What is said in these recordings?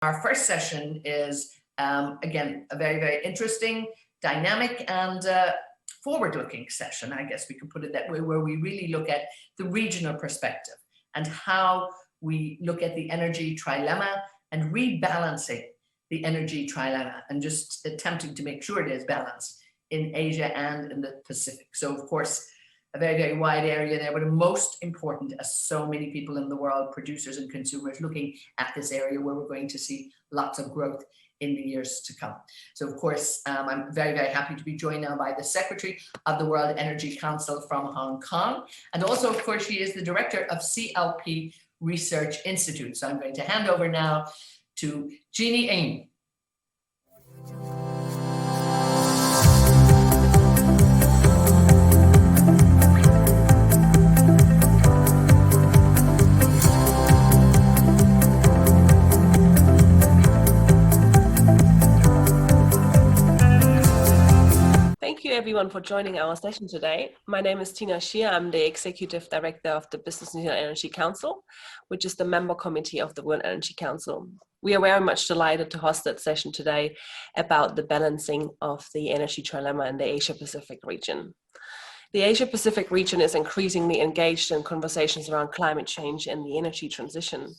Our first session is, again, a very, very interesting, dynamic, and forward-looking session, I guess we could put it that way, where we really look at the regional perspective and how we look at the energy trilemma and rebalancing the energy trilemma and just attempting to make sure there's balance in Asia and in the Pacific. So, of course, a very, very wide area there, but the most important, as so many people in the world, producers and consumers, looking at this area where we're going to see lots of growth in the years to come. So, of course, I'm very, very happy to be joined now by the Secretary of the World Energy Council from Hong Kong. And also, of course, she is the Director of CLP Research Institute. So I'm going to hand over now to Jeannie Ng. Thank you everyone for joining our session today. My name is Tina Scheer. I'm the Executive Director of the Business New Zealand Energy Council, which is the member committee of the World Energy Council. We are very much delighted to host that session today about the balancing of the energy trilemma in the Asia-Pacific region. The Asia-Pacific region is increasingly engaged in conversations around climate change and the energy transition,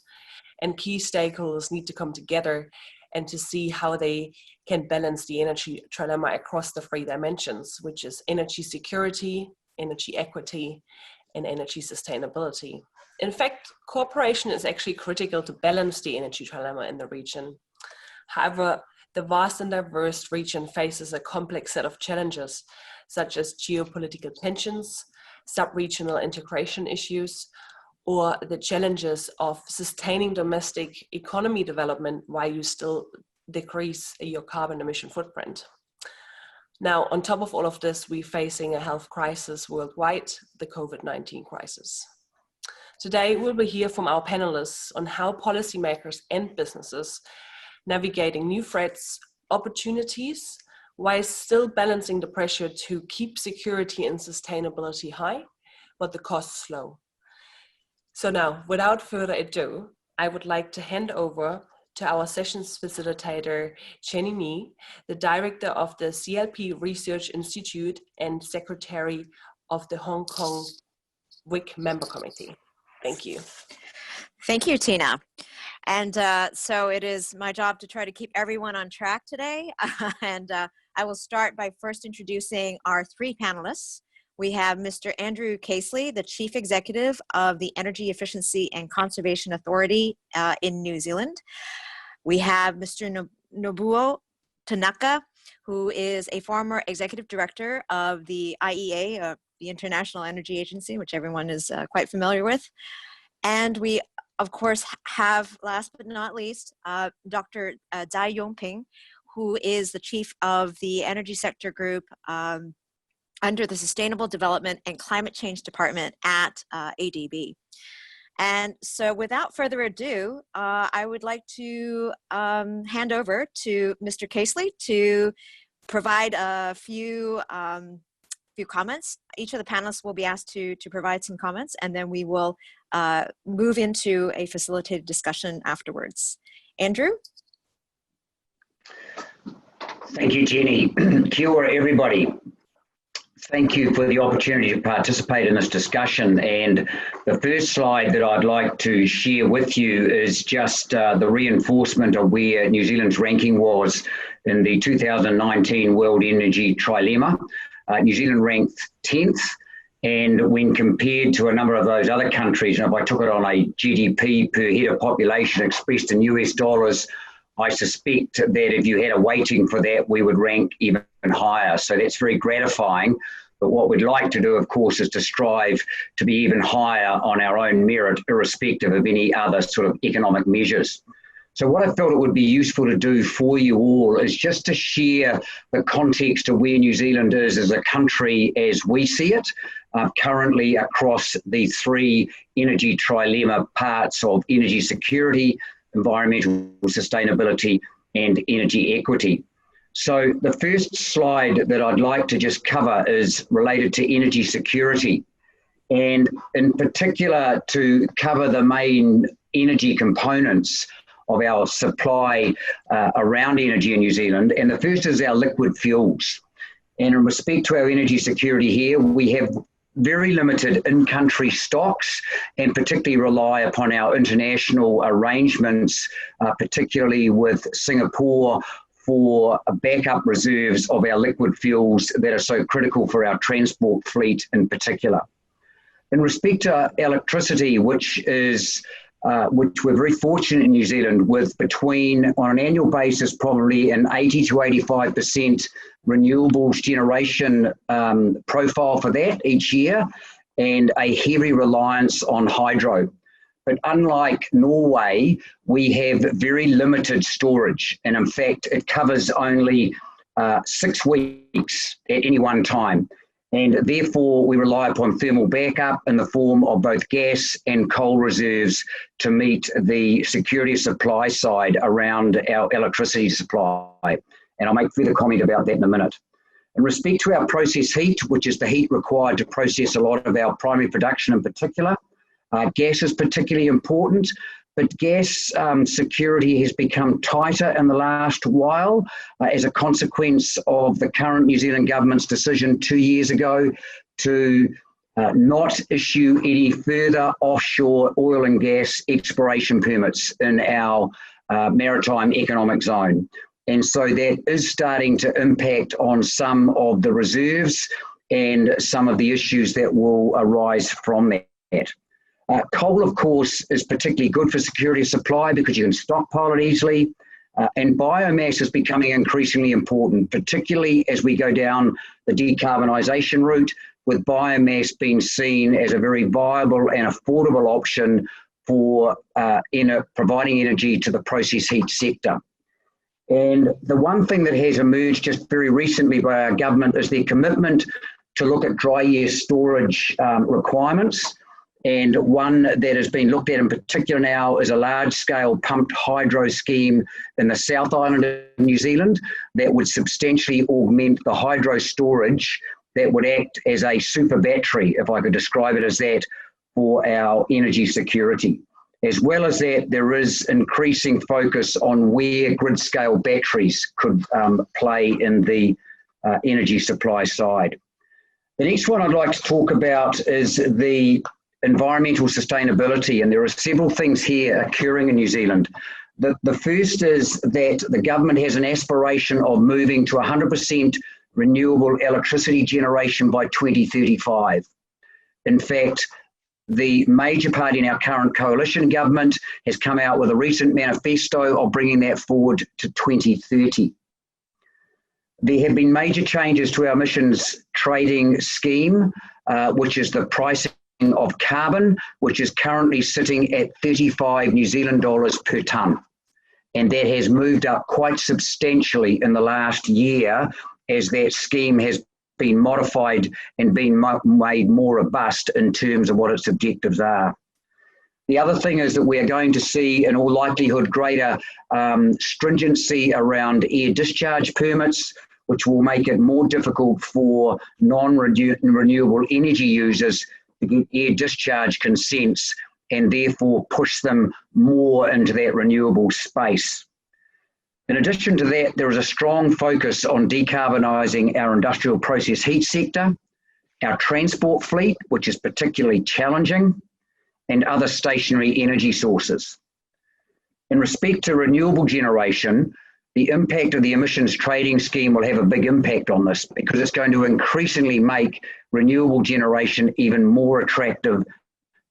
and key stakeholders need to come together and to see how they can balance the energy trilemma across the three dimensions, which is energy security, energy equity, and energy sustainability. In fact, cooperation is actually critical to balance the energy trilemma in the region. However, the vast and diverse region faces a complex set of challenges, such as geopolitical tensions, sub-regional integration issues, or the challenges of sustaining domestic economy development while you still decrease your carbon emission footprint. Now, on top of all of this, we're facing a health crisis worldwide, the COVID-19 crisis. Today, we'll be hear from our panelists on how policymakers and businesses navigating new threats, opportunities, while still balancing the pressure to keep security and sustainability high, but the costs low. So now, without further ado, I would like to hand over to our sessions facilitator, Jenny Ni, the director of the CLP Research Institute and secretary of the Hong Kong WEW member committee. Thank you. Thank you, Tina. And so it is my job to try to keep everyone on track today. I will start by first introducing our three panelists. We have Mr. Andrew Casely, the Chief Executive of the Energy Efficiency and Conservation Authority in New Zealand. We have Mr. Nobuo Tanaka, who is a former Executive Director of the IEA, the International Energy Agency, which everyone is quite familiar with. And we, of course, have, last but not least, Dr. Zai Yongping, who is the Chief of the Energy Sector Group under the Sustainable Development and Climate Change Department at ADB. And so without further ado, I would like to hand over to Mr. Casely to provide a few comments. Each of the panelists will be asked to provide some comments, and then we will move into a facilitated discussion afterwards. Andrew? Thank you, Jenny. Kia ora, everybody. Thank you for the opportunity to participate in this discussion. And the first slide that I'd like to share with you is just the reinforcement of where New Zealand's ranking was in the 2019 World Energy Trilemma. New Zealand ranked 10th. And when compared to a number of those other countries, and if I took it on a GDP per head of population expressed in US dollars, I suspect that if you had a weighting for that, we would rank even higher. So that's very gratifying. But what we'd like to do, of course, is to strive to be even higher on our own merit, irrespective of any other sort of economic measures. So what I felt it would be useful to do for you all is just to share the context of where New Zealand is as a country as we see it, currently across the three energy trilemma parts of energy security, environmental sustainability, and energy equity. So the first slide that I'd like to just cover is related to energy security, and in particular to cover the main energy components of our supply around energy in New Zealand. And the first is our liquid fuels. And in respect to our energy security here, we have very limited in-country stocks and particularly rely upon our international arrangements, particularly with Singapore, for backup reserves of our liquid fuels that are so critical for our transport fleet in particular. In respect to electricity, which we're very fortunate in New Zealand with between, on an annual basis, probably an 80 to 85% renewables generation profile for that each year, and a heavy reliance on hydro. But unlike Norway, we have very limited storage. And in fact, it covers only 6 weeks at any one time. And therefore, we rely upon thermal backup in the form of both gas and coal reserves to meet the security supply side around our electricity supply. And I'll make further comment about that in a minute. In respect to our process heat, which is the heat required to process a lot of our primary production in particular, gas is particularly important, but gas security has become tighter in the last while as a consequence of the current New Zealand government's decision 2 years ago to not issue any further offshore oil and gas exploration permits in our maritime economic zone. And so that is starting to impact on some of the reserves and some of the issues that will arise from that. Coal, of course, is particularly good for security of supply because you can stockpile it easily. And biomass is becoming increasingly important, particularly as we go down the decarbonisation route, with biomass being seen as a very viable and affordable option for providing energy to the process heat sector. And the one thing that has emerged just very recently by our government is their commitment to look at dry year storage requirements. And one that has been looked at in particular now is a large-scale pumped hydro scheme in the South Island of New Zealand that would substantially augment the hydro storage that would act as a super battery, if I could describe it as that, for our energy security. As well as that, there is increasing focus on where grid-scale batteries could play in the energy supply side. The next one I'd like to talk about is the environmental sustainability, and there are several things here occurring in New Zealand. The first is that the government has an aspiration of moving to 100% renewable electricity generation by 2035. In fact, the major party in our current coalition government has come out with a recent manifesto of bringing that forward to 2030. There have been major changes to our emissions trading scheme, which is the pricing of carbon, which is currently sitting at 35 New Zealand dollars per tonne. And that has moved up quite substantially in the last year as that scheme has been modified and been made more robust in terms of what its objectives are. The other thing is that we are going to see, in all likelihood, greater stringency around air discharge permits, which will make it more difficult for non-renewable energy users to get air discharge consents and therefore push them more into that renewable space. In addition to that, there is a strong focus on decarbonising our industrial process heat sector, our transport fleet, which is particularly challenging, and other stationary energy sources. In respect to renewable generation, the impact of the emissions trading scheme will have a big impact on this because it's going to increasingly make renewable generation even more attractive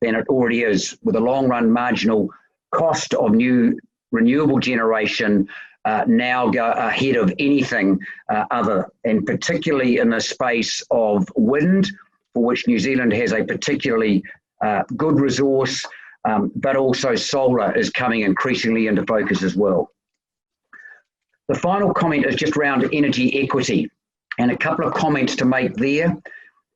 than it already is, with a long run marginal cost of new renewable generation now go ahead of anything other, and particularly in the space of wind, for which New Zealand has a particularly good resource, but also solar is coming increasingly into focus as well. The final comment is just around energy equity, and a couple of comments to make there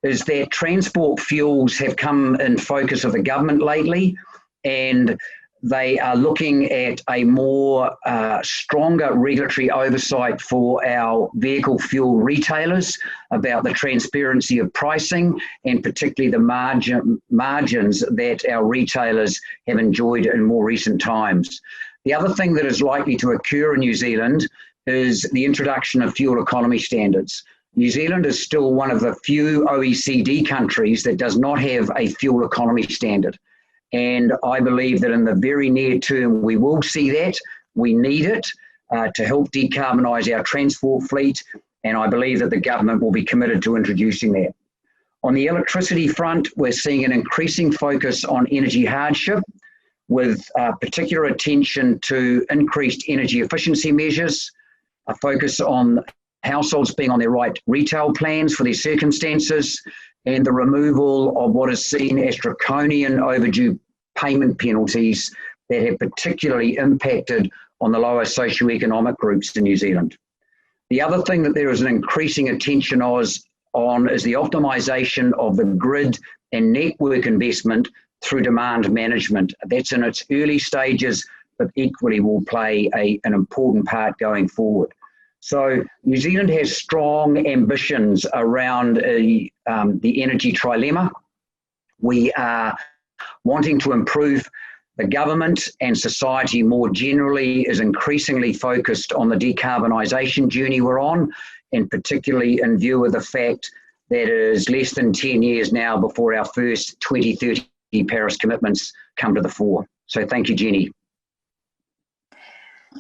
is that transport fuels have come in focus of the government lately, and they are looking at a more stronger regulatory oversight for our vehicle fuel retailers about the transparency of pricing and particularly the margins that our retailers have enjoyed in more recent times. The other thing that is likely to occur in New Zealand is the introduction of fuel economy standards. New Zealand is still one of the few OECD countries that does not have a fuel economy standard. And I believe that in the very near term, we will see that. We need it to help decarbonise our transport fleet. And I believe that the government will be committed to introducing that. On the electricity front, we're seeing an increasing focus on energy hardship, with particular attention to increased energy efficiency measures, a focus on households being on their right retail plans for their circumstances, and the removal of what is seen as draconian overdue payment penalties that have particularly impacted on the lower socioeconomic groups in New Zealand. The other thing that there is an increasing attention on is the optimisation of the grid and network investment through demand management. That's in its early stages, but equally will play an important part going forward. So New Zealand has strong ambitions around the energy trilemma. We are wanting to improve. The government and society more generally is increasingly focused on the decarbonisation journey we're on, and particularly in view of the fact that it is less than 10 years now before our first 2030 Paris commitments come to the fore. So thank you, Jenny.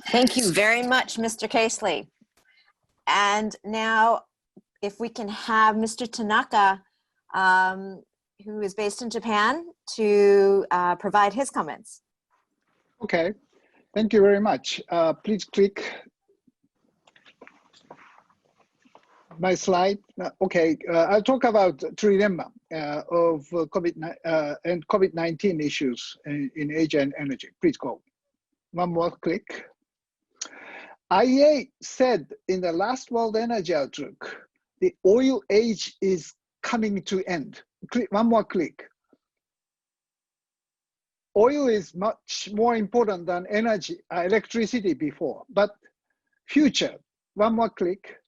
Thank you very much, Mr. Casely. And now, if we can have Mr. Tanaka, who is based in Japan, to provide his comments. Okay, thank you very much. Please click my slide. Okay, I'll talk about Trilemma of COVID-19 issues in Asia and energy. Please go. One more click. IEA said in the last World Energy Outlook, the oil age is coming to end. Click, one more click. Oil is much more important than energy, electricity before, but future, one more click.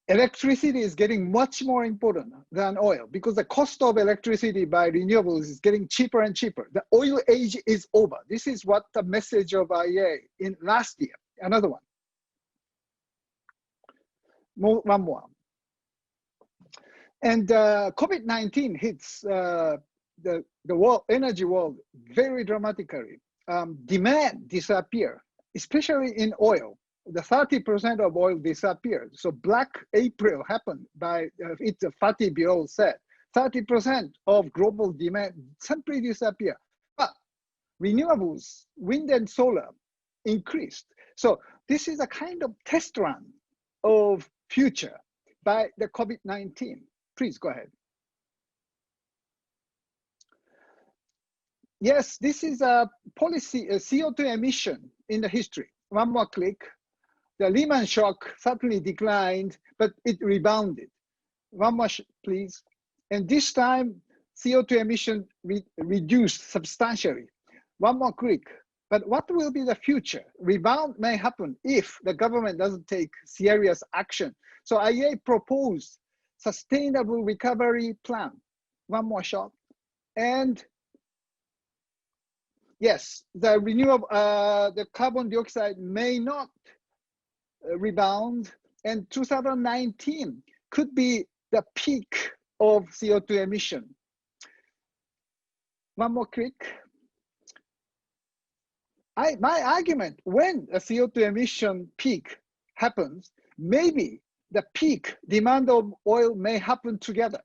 Electricity is getting much more important than oil because the cost of electricity by renewables is getting cheaper and cheaper. The oil age is over. This is what the message of IEA in last year. Another one. One more. And COVID-19 hits the world, energy world very dramatically. Demand disappear, especially in oil. The 30% of oil disappeared. So Black April happened by, it's Fatih Birol said, 30% of global demand simply disappeared. But renewables, wind and solar increased. So this is a kind of test run of future by the COVID-19. Please go ahead. Yes, this is a policy, a CO2 emission in the history. One more click. The Lehman shock certainly declined, but it rebounded. One more, please. And this time, CO2 emission reduced substantially. One more click. But what will be the future? Rebound may happen if the government doesn't take serious action. So IEA proposed sustainable recovery plan. One more shot. And yes, the renewable, the carbon dioxide may not rebound, and 2019 could be the peak of CO2 emission. One more click. My argument, when a CO2 emission peak happens, maybe the peak demand of oil may happen together.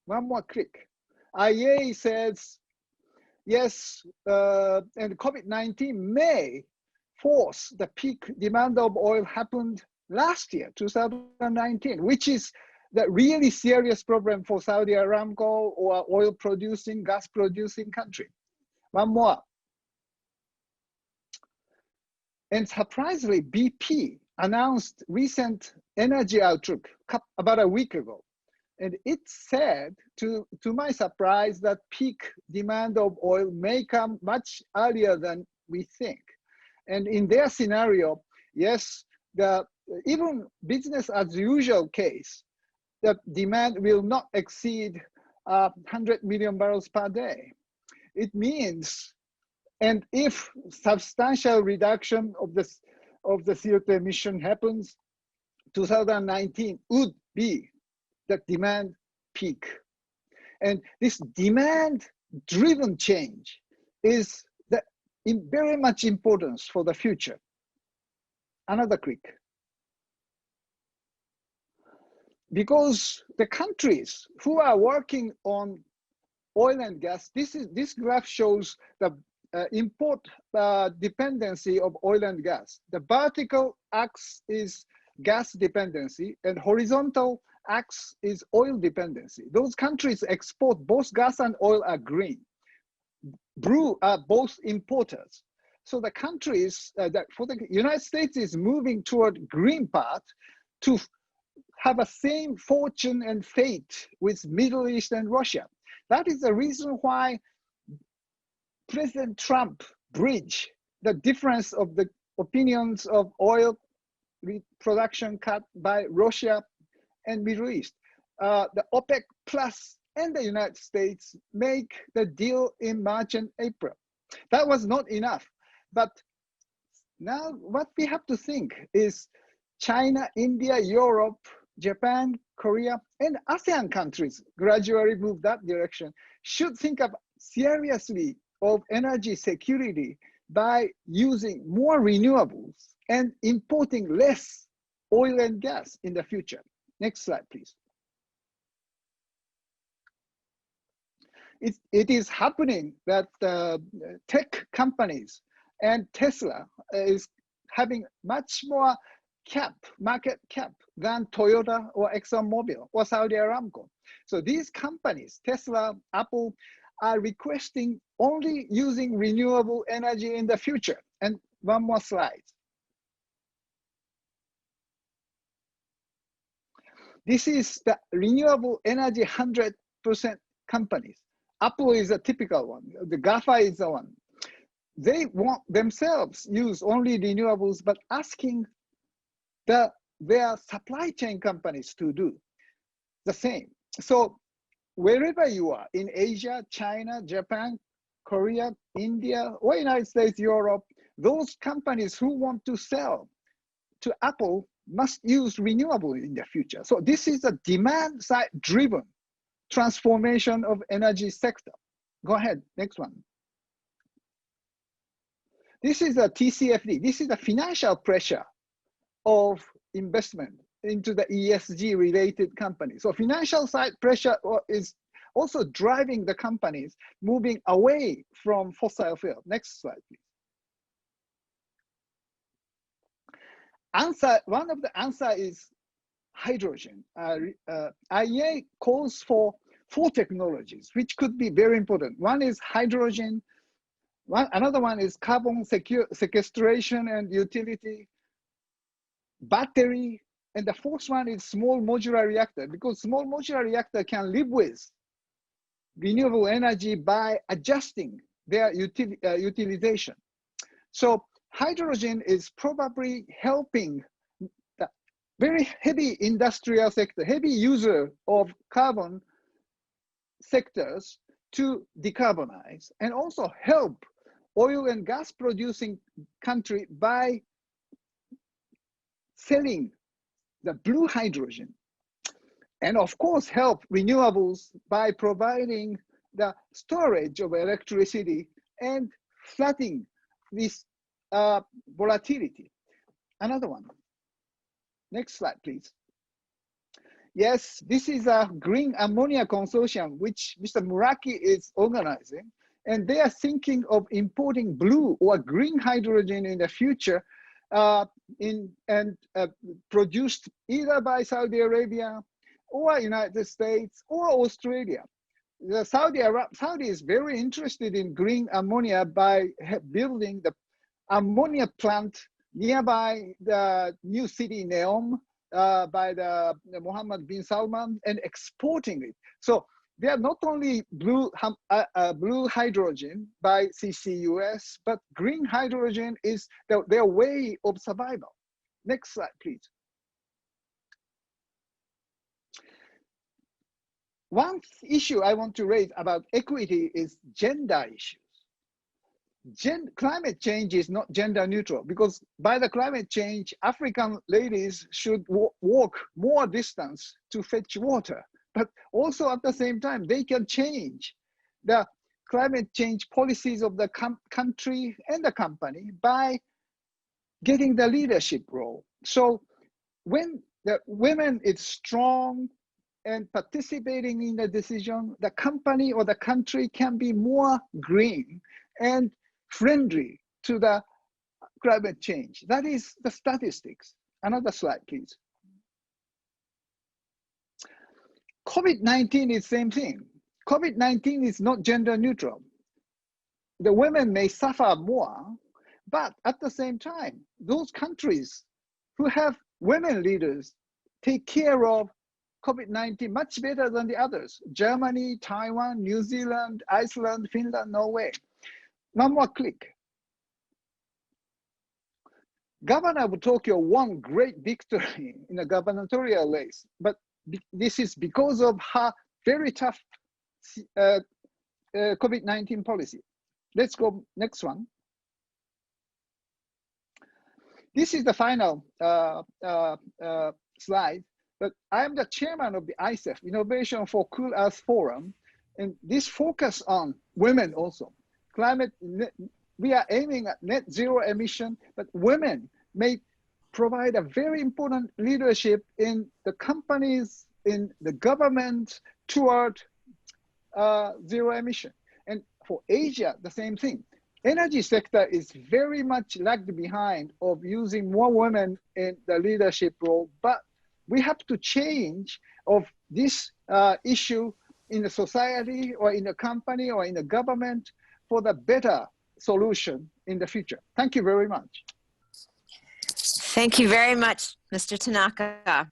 One more click. IEA says, yes, and COVID-19 may force the peak demand of oil happened last year, 2019, which is the really serious problem for Saudi Aramco or oil producing, gas producing country. One more. And surprisingly, BP announced recent energy outlook about a week ago. And it said, to my surprise, that peak demand of oil may come much earlier than we think. And in their scenario, yes, even business as usual case, the demand will not exceed 100 million barrels per day. It means And if substantial reduction of the CO2 emission happens, 2019 would be the demand peak. And this demand-driven change is very much importance for the future. Another click. Because the countries who are working on oil and gas, this graph shows the import dependency of oil and gas. The vertical axis is gas dependency and horizontal axis is oil dependency. Those countries export both gas and oil are green. Blue are both importers. So the countries that for the United States is moving toward green path to have a same fortune and fate with Middle East and Russia. That is the reason why President Trump bridged the difference of the opinions of oil production cut by Russia and Middle East. The OPEC Plus and the United States make the deal in March and April. That was not enough. But now what we have to think is China, India, Europe, Japan, Korea, and ASEAN countries gradually move that direction, should think of seriously of energy security by using more renewables and importing less oil and gas in the future. Next slide, please. It is happening that tech companies and Tesla is having much more market cap than Toyota or ExxonMobil or Saudi Aramco. So these companies, Tesla, Apple, are requesting only using renewable energy in the future. And one more slide. This is the renewable energy 100% companies. Apple is a typical one. The GAFA is the one. They want themselves use only renewables, but asking their supply chain companies to do the same. So wherever you are in Asia, China, Japan, Korea, India, or United States, Europe, those companies who want to sell to Apple must use renewable in the future. So this is a demand side driven transformation of energy sector. Go ahead, next one. This is a TCFD. This is the financial pressure of investment into the ESG related companies. So financial side pressure is also driving the companies moving away from fossil fuel. Next slide, please. One of the answer is hydrogen. IEA calls for 4 technologies, which could be very important. One is hydrogen. Another one is carbon sequestration and utility, battery, and the 4th one is small modular reactor, because small modular reactor can live with renewable energy by adjusting their utilization. So hydrogen is probably helping the very heavy industrial sector, heavy user of carbon sectors to decarbonize, and also help oil and gas producing country by selling the blue hydrogen, and of course help renewables by providing the storage of electricity and flattening this volatility. Another one. Next slide, please. Yes, this is a green ammonia consortium, which Mr. Muraki is organizing, and they are thinking of importing blue or green hydrogen in the future, produced either by Saudi Arabia or United States or Australia. Saudi is very interested in green ammonia by building the ammonia plant nearby the new city Neom by the Mohammed bin Salman and exporting it. So they are not only blue hydrogen by CCUS, but green hydrogen is their way of survival. Next slide, please. One issue I want to raise about equity is gender issues. climate change is not gender neutral, because by the climate change, African ladies should walk more distance to fetch water. But also at the same time, they can change the climate change policies of the country and the company by getting the leadership role. So when the women is strong and participating in the decision, the company or the country can be more green and friendly to the climate change. That is the statistics. Another slide, please. COVID-19 is same thing. COVID-19 is not gender neutral. The women may suffer more, but at the same time, those countries who have women leaders take care of COVID-19 much better than the others. Germany, Taiwan, New Zealand, Iceland, Finland, Norway. One more click. Governor of Tokyo won great victory in a gubernatorial race, but this is because of her very tough COVID-19 policy. Let's go next one. This is the final slide, but I'm the chairman of the ICEF, Innovation for Cool Earth Forum, and this focus on women also. Climate, we are aiming at net zero emission, but women may provide a very important leadership in the companies, in the government toward zero emission. And for Asia, the same thing. Energy sector is very much lagged behind of using more women in the leadership role, but we have to change of this issue in the society or in the company or in the government for the better solution in the future. Thank you very much. Thank you very much, Mr. Tanaka.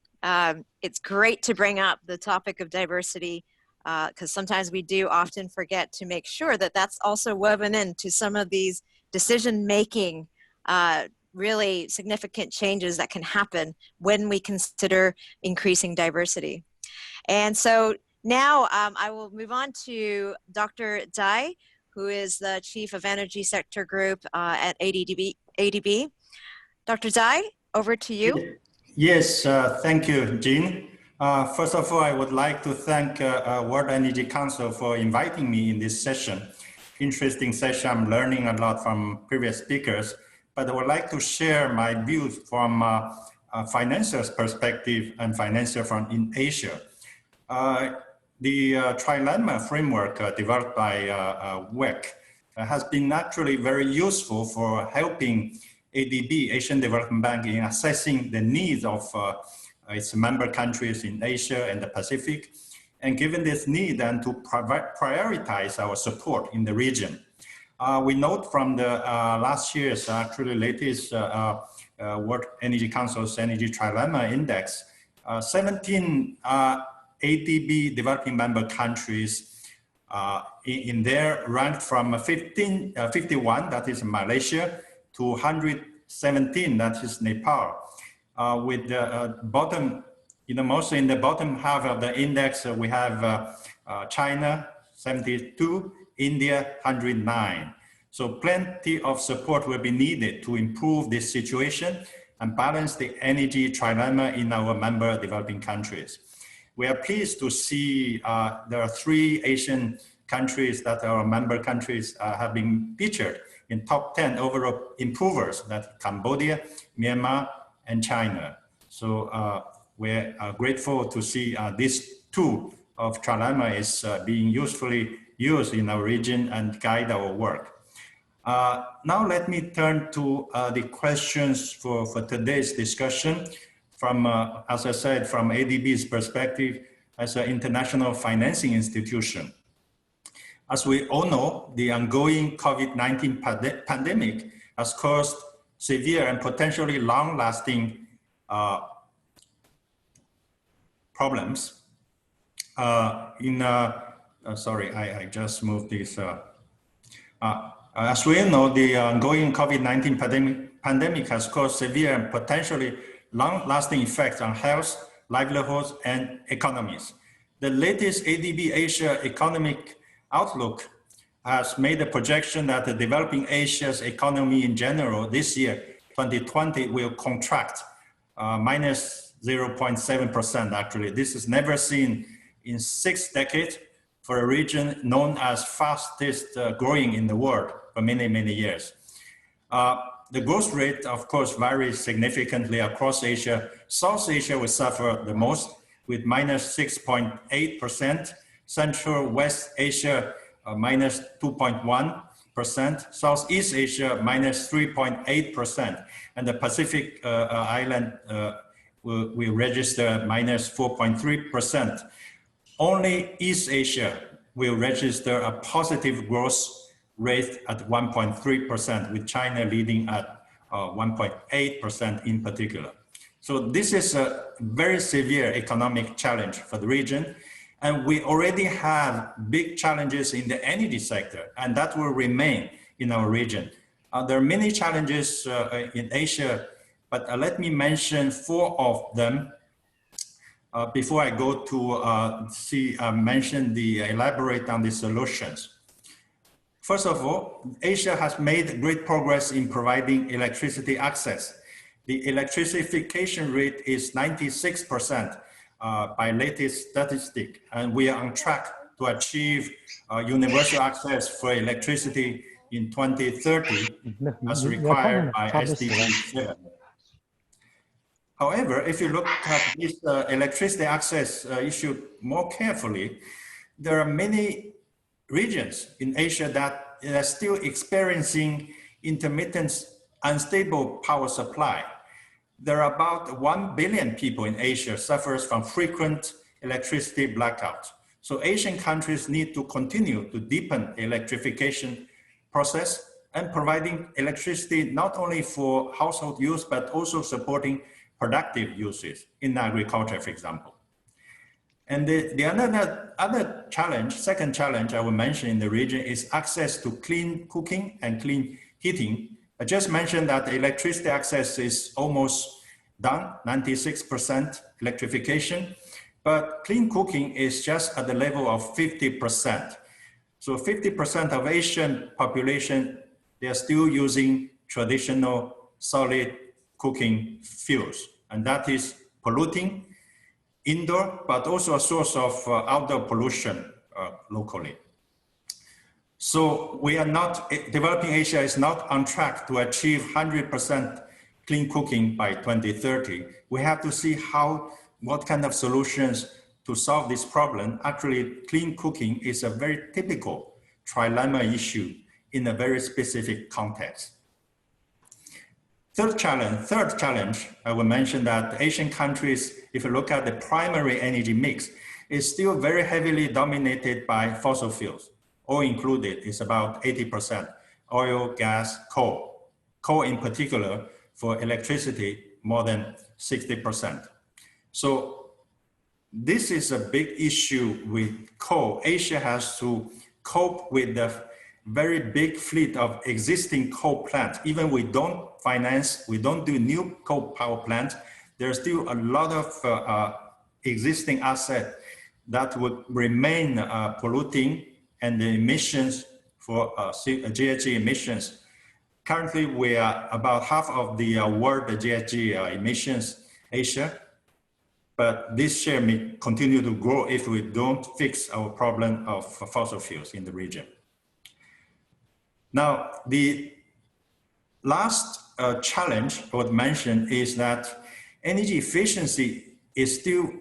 It's great to bring up the topic of diversity, because sometimes we do often forget to make sure that that's also woven into some of these decision-making, really significant changes that can happen when we consider increasing diversity. And so now I will move on to Dr. Dai, who is the Chief of Energy Sector Group at ADB. Dr. Dai, over to you. Yes, thank you, Jean. First of all, I would like to thank World Energy Council for inviting me in this session. Interesting session, I'm learning a lot from previous speakers, but I would like to share my views from a financial perspective and financial from in Asia. The Trilemma framework developed by WEW has been actually very useful for helping ADB, Asian Development Bank, in assessing the needs of its member countries in Asia and the Pacific, and given this need and to prioritize our support in the region. We note from the last year's actually latest World Energy Council's Energy Trilemma Index, 17 ADB developing member countries in there ranked from 51, that is Malaysia, to 117, that is Nepal. With the bottom, mostly in the bottom half of the index, we have China, 72, India, 109. So plenty of support will be needed to improve this situation and balance the energy trilemma in our member developing countries. We are pleased to see there are 3 Asian countries that are member countries have been featured in top 10 overall improvers, that's Cambodia, Myanmar, and China. So we're grateful to see this tool of Trilemma is being usefully used in our region and guide our work. Now let me turn to the questions for today's discussion from, as I said, from ADB's perspective as an international financing institution. As we all know, the ongoing COVID-19 pandemic has caused severe and potentially long-lasting problems. Sorry, I just moved this. As we know, the ongoing COVID-19 pandemic has caused severe and potentially long-lasting effects on health, livelihoods, and economies. The latest ADB Asia Economic Outlook has made a projection that the developing Asia's economy in general this year, 2020, will contract minus 0.7% actually. This is never seen in 6 decades for a region known as fastest growing in the world for many, many years. The growth rate, of course, varies significantly across Asia. South Asia will suffer the most with minus 6.8%, Central West Asia minus 2.1%, Southeast Asia minus 3.8%, and the Pacific Island will register minus 4.3%. Only East Asia will register a positive growth rate at 1.3%, with China leading at 1.8% in particular. So this is a very severe economic challenge for the region. And we already have big challenges in the energy sector, and that will remain in our region. There are many challenges in Asia, but let me mention 4 of them before I go to elaborate on the solutions. First of all, Asia has made great progress in providing electricity access. The electrification rate is 96% by latest statistic, and we are on track to achieve universal access for electricity in 2030 as required by SDG 7. However, if you look at this electricity access issue more carefully, there are many regions in Asia that are still experiencing intermittent, unstable power supply. There are about 1 billion people in Asia suffers from frequent electricity blackouts. So Asian countries need to continue to deepen the electrification process and providing electricity not only for household use, but also supporting productive uses in agriculture, for example. And other challenge, second challenge I will mention in the region is access to clean cooking and clean heating. I just mentioned that electricity access is almost done, 96% electrification, but clean cooking is just at the level of 50%. So 50% of Asian population, they are still using traditional solid cooking fuels, and that is polluting indoor, but also a source of outdoor pollution locally. So we are not, developing Asia is not on track to achieve 100% clean cooking by 2030. We have to see what kind of solutions to solve this problem. Actually, clean cooking is a very typical trilemma issue in a very specific context. Third challenge, I will mention that Asian countries, if you look at the primary energy mix, is still very heavily dominated by fossil fuels. Oil included is about 80%, oil, gas, coal. Coal in particular, for electricity, more than 60%. So this is a big issue with coal. Asia has to cope with the very big fleet of existing coal plants. Even we don't do new coal power plants, there's still a lot of existing assets that would remain polluting, and the emissions for GHG emissions. Currently, we are about half of the world GHG emissions, Asia, but this share may continue to grow if we don't fix our problem of fossil fuels in the region. Now, the last challenge I would mention is that energy efficiency is still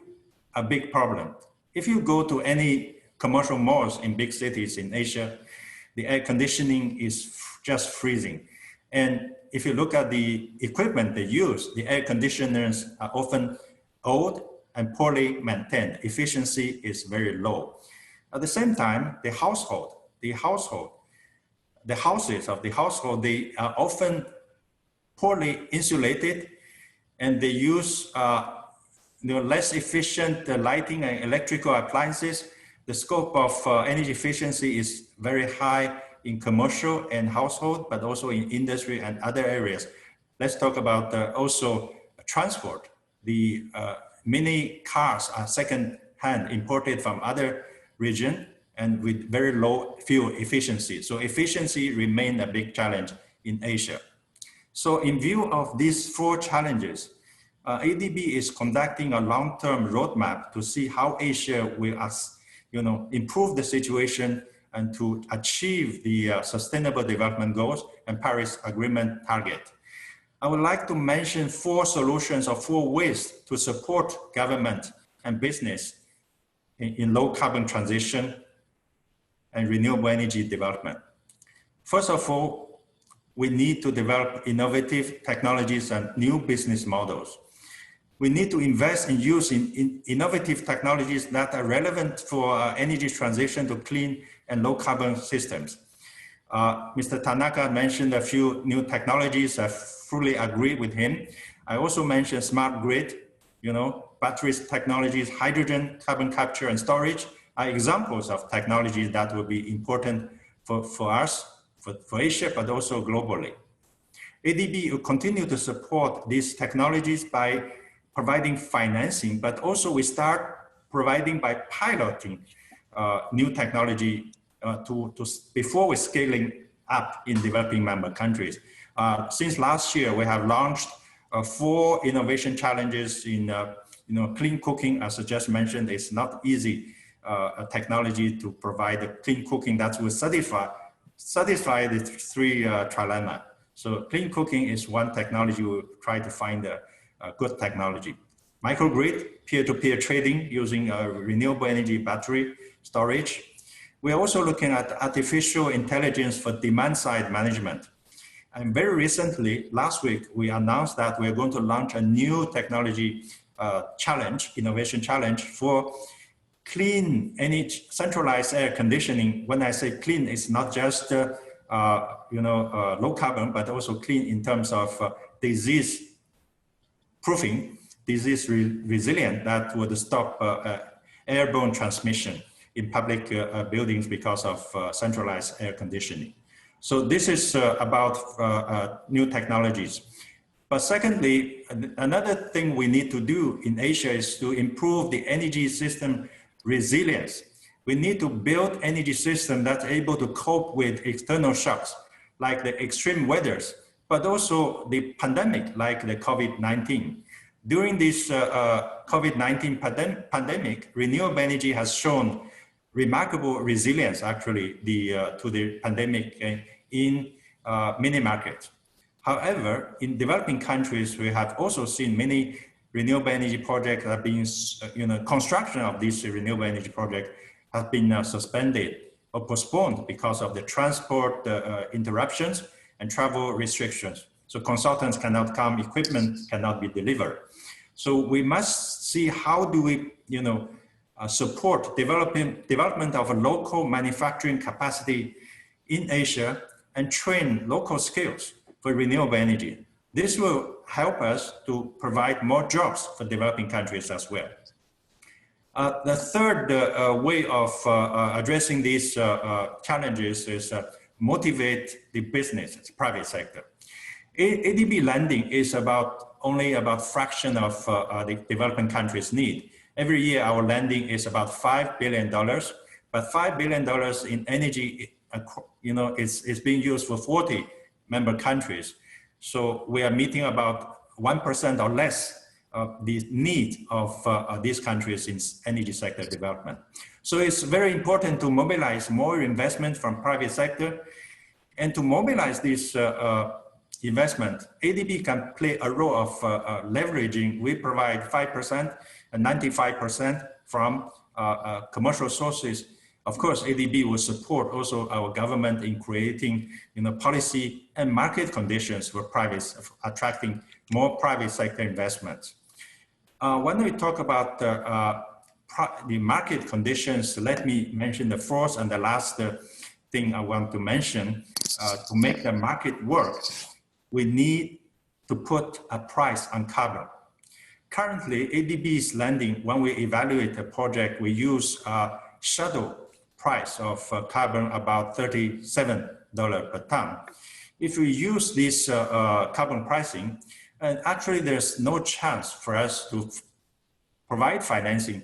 a big problem. If you go to any commercial malls in big cities in Asia, the air conditioning is just freezing. And if you look at the equipment they use, the air conditioners are often old and poorly maintained. Efficiency is very low. At the same time, the houses of the household, they are often poorly insulated, and they use less efficient lighting and electrical appliances. The scope of energy efficiency is very high in commercial and household, but also in industry and other areas. Let's talk about also transport. The many cars are second-hand imported from other regions, and with very low fuel efficiency. So efficiency remained a big challenge in Asia. So in view of these 4 challenges, ADB is conducting a long-term roadmap to see how Asia will improve the situation and to achieve the Sustainable Development Goals and Paris Agreement target. I would like to mention 4 solutions or 4 ways to support government and business in low carbon transition and renewable energy development. First of all, we need to develop innovative technologies and new business models. We need to invest in using innovative technologies that are relevant for energy transition to clean and low carbon systems. Mr. Tanaka mentioned a few new technologies. I fully agree with him. I also mentioned smart grid, batteries technologies, hydrogen, carbon capture and storage are examples of technologies that will be important for us, for Asia, but also globally. ADB will continue to support these technologies by providing financing, but also we start providing by piloting new technology before we're scaling up in developing member countries. Since last year, we have launched 4 innovation challenges in clean cooking. As I just mentioned, it's not easy technology to provide clean cooking that will satisfy the 3 trilemma. So clean cooking is one technology we'll try to find a good technology. Microgrid, peer-to-peer trading using renewable energy battery storage. We're also looking at artificial intelligence for demand-side management. And very recently, last week, we announced that we're going to launch a new technology innovation challenge for clean energy, centralized air conditioning. When I say clean, it's not just low carbon, but also clean in terms of disease proofing, disease resilient, that would stop airborne transmission in public buildings because of centralized air conditioning. So this is about new technologies. But secondly, another thing we need to do in Asia is to improve the energy system resilience. We need to build energy system that's able to cope with external shocks, like the extreme weathers, but also the pandemic, like the COVID-19. During this COVID-19 pandemic, renewable energy has shown remarkable resilience, actually, to the pandemic in many markets. However, in developing countries, we have also seen many renewable energy projects have been, construction of these renewable energy projects have been suspended or postponed because of the transport interruptions and travel restrictions. So consultants cannot come, equipment cannot be delivered. So we must see how do we, support development of a local manufacturing capacity in Asia and train local skills for renewable energy. This will help us to provide more jobs for developing countries as well. The third way of addressing these challenges is motivate the business, private sector. ADB lending is only about fraction of the developing countries' need. Every year, our lending is about $5 billion, but $5 billion in energy, is being used for 40 member countries. So we are meeting about 1% or less of the need of these countries in energy sector development. So it's very important to mobilize more investment from private sector, and to mobilize this investment, ADB can play a role of leveraging. We provide 5% and 95% from commercial sources. Of course, ADB will support also our government in creating policy and market conditions for attracting more private sector investments. When we talk about the market conditions, let me mention the fourth and the last thing I want to mention. To make the market work, we need to put a price on carbon. Currently, ADB's lending, when we evaluate a project, we use a shadow price of carbon about $37 per ton. If we use this carbon pricing, and actually there's no chance for us to provide financing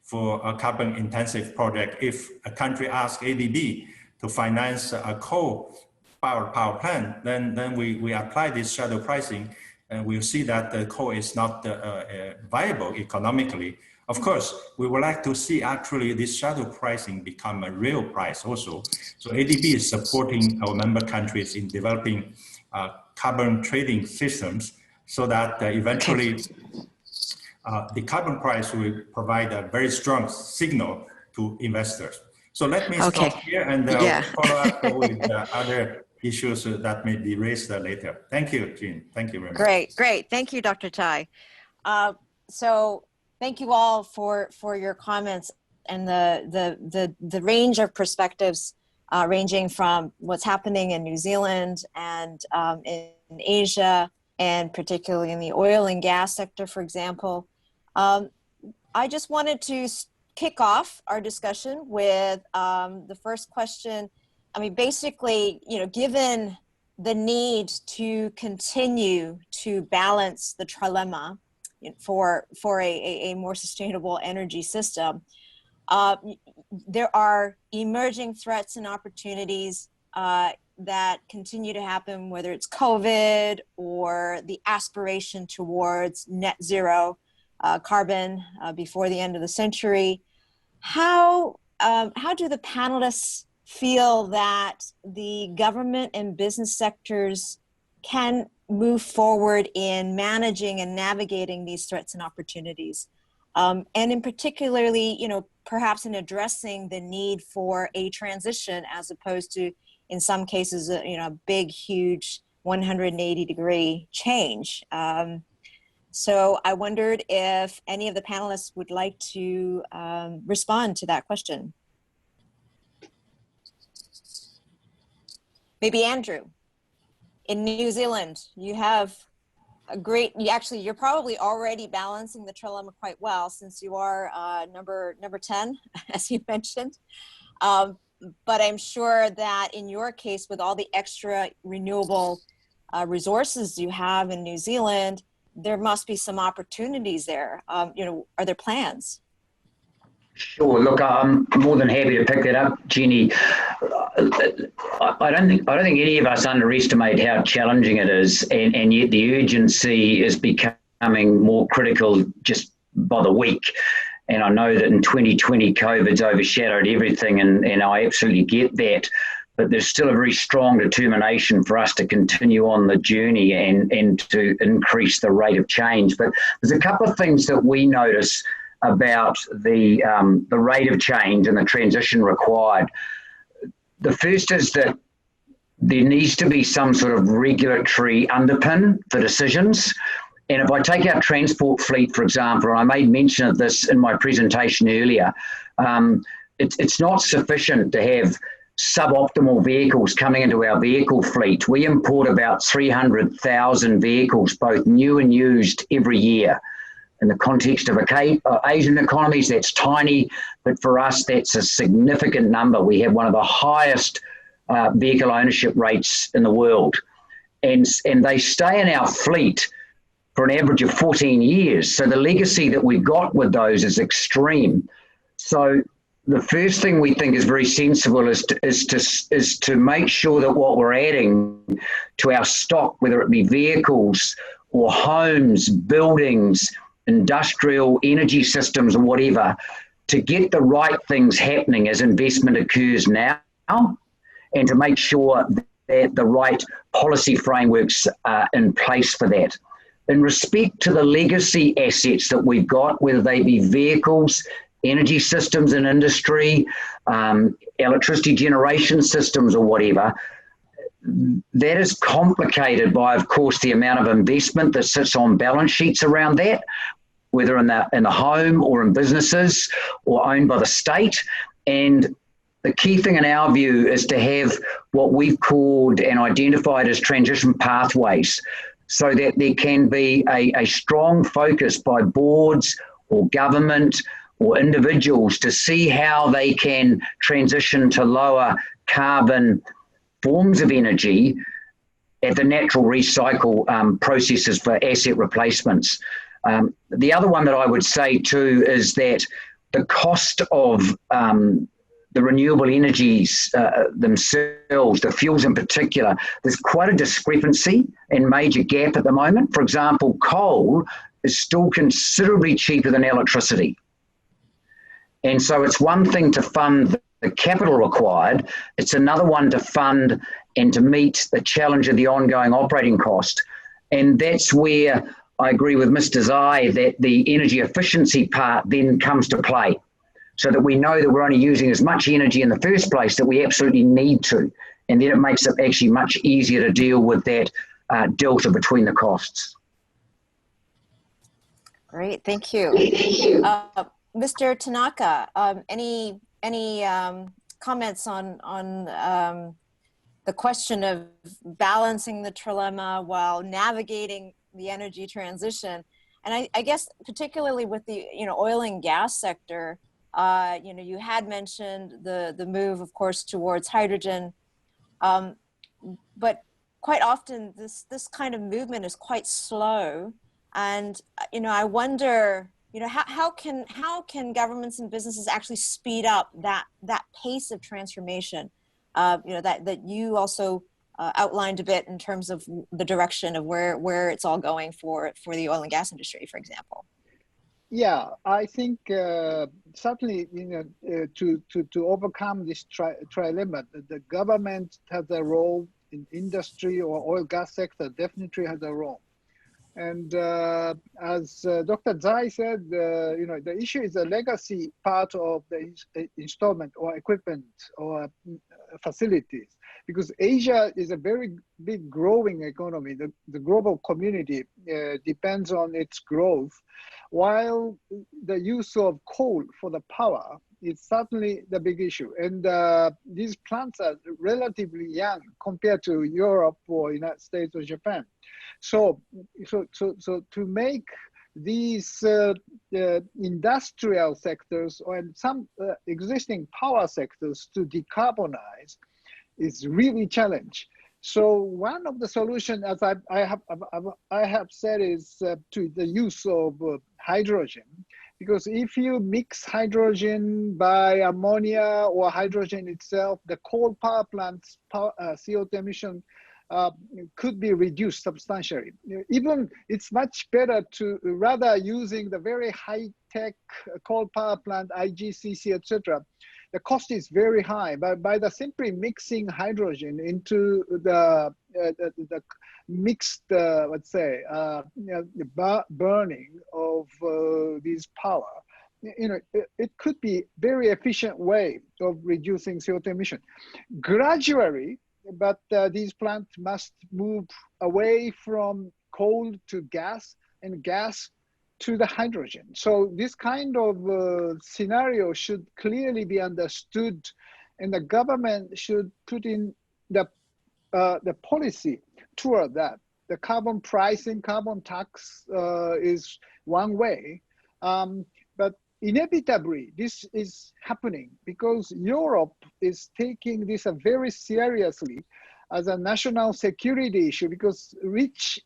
for a carbon intensive project. If a country asks ADB to finance a coal power plant, then we apply this shadow pricing, and we'll see that the coal is not viable economically. Of course, we would like to see actually this shadow pricing become a real price also. So ADB is supporting our member countries in developing carbon trading systems so that eventually the carbon price will provide a very strong signal to investors. So let me stop here and follow up with other issues that may be raised later. Thank you, Jean. Thank you very much. Great. Thank you, Dr. Tai. So thank you all for your comments and the range of perspectives ranging from what's happening in New Zealand and in Asia, and particularly in the oil and gas sector, for example. I just wanted to kick off our discussion with the first question. I mean, basically, given the need to continue to balance the trilemma for a more sustainable energy system, there are emerging threats and opportunities that continue to happen, whether it's COVID or the aspiration towards net zero carbon before the end of the century. How do the panelists feel that the government and business sectors can move forward in managing and navigating these threats and opportunities? And in particularly, perhaps in addressing the need for a transition as opposed to, in some cases, a big, huge 180-degree change. So I wondered if any of the panelists would like to respond to that question. Maybe Andrew, in New Zealand, you have a great, you're probably already balancing the trilemma quite well since you are number 10, as you mentioned. But I'm sure that in your case, with all the extra renewable resources you have in New Zealand, there must be some opportunities there. Are there plans? Sure. Look, I'm more than happy to pick that up, Jenny. I don't think any of us underestimate how challenging it is, and yet the urgency is becoming more critical just by the week. And I know that in 2020, COVID's overshadowed everything, and I absolutely get that. But there's still a very strong determination for us to continue on the journey and to increase the rate of change. But there's a couple of things that we notice about the rate of change and the transition required. The first is that there needs to be some sort of regulatory underpin for decisions. And if I take our transport fleet, for example, and I made mention of this in my presentation earlier, it's not sufficient to have suboptimal vehicles coming into our vehicle fleet. We import about 300,000 vehicles, both new and used, every year. In the context of Asian economies, that's tiny, but for us, that's a significant number. We have one of the highest vehicle ownership rates in the world. And they stay in our fleet for an average of 14 years. So the legacy that we've got with those is extreme. So the first thing we think is very sensible is to make sure that what we're adding to our stock, whether it be vehicles or homes, buildings, industrial energy systems or whatever, to get the right things happening as investment occurs now, and to make sure that the right policy frameworks are in place for that. In respect to the legacy assets that we've got, whether they be vehicles, energy systems in industry, electricity generation systems or whatever, that is complicated by, of course, the amount of investment that sits on balance sheets around that, whether in the home or in businesses or owned by the state. And the key thing in our view is to have what we've called and identified as transition pathways, so that there can be a strong focus by boards or government or individuals to see how they can transition to lower carbon forms of energy at the natural recycle processes for asset replacements. The other one that I would say too is that the cost of the renewable energies themselves, the fuels in particular, there's quite a discrepancy and major gap at the moment. For example, coal is still considerably cheaper than electricity. And so it's one thing to fund the capital required, it's another one to fund and to meet the challenge of the ongoing operating cost. And that's where I agree with Mr. Zai that the energy efficiency part then comes to play, so that we know that we're only using as much energy in the first place that we absolutely need to. And then it makes it actually much easier to deal with that delta between the costs. Great, thank you. Mr. Tanaka, any comments on the question of balancing the trilemma while navigating the energy transition? And I guess particularly with the oil and gas sector, you had mentioned the move, of course, towards hydrogen, but quite often this kind of movement is quite slow. And I wonder, how can governments and businesses actually speed up that pace of transformation? That you also outlined a bit in terms of the direction of where it's all going for the oil and gas industry, for example. Yeah, I think certainly, to overcome this trilemma, the government has a role in industry or oil gas sector definitely has a role. And as Dr. Zai said, the issue is the legacy part of the installment or equipment or facilities, because Asia is a very big growing economy. The global community depends on its growth, while the use of coal for the power is certainly the big issue. And these plants are relatively young compared to Europe or United States or Japan. So to make these industrial sectors and some existing power sectors to decarbonize is really challenge. So one of the solutions, as I have said, is to the use of hydrogen. Because if you mix hydrogen by ammonia or hydrogen itself, the coal power plants CO2 emission could be reduced substantially. Even it's much better to rather using the very high-tech coal power plant, IGCC, etc. The cost is very high, but by the simply mixing hydrogen into the mixed, let's say, burning of these power, it could be very efficient way of reducing CO2 emission. Gradually, but these plants must move away from coal to gas and gas to the hydrogen. So this kind of scenario should clearly be understood, and the government should put in the policy toward that. The carbon pricing, carbon tax is one way, but inevitably this is happening because Europe is taking this very seriously as a national security issue, because rich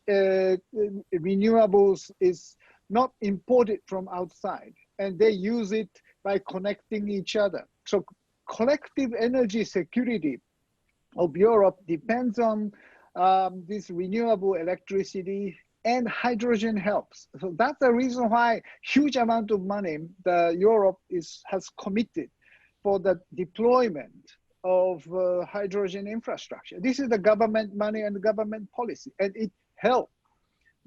renewables is not imported from outside, and they use it by connecting each other. So collective energy security of Europe depends on this renewable electricity, and hydrogen helps. So that's the reason why huge amount of money Europe has committed for the deployment of hydrogen infrastructure. This is the government money and the government policy, and it helps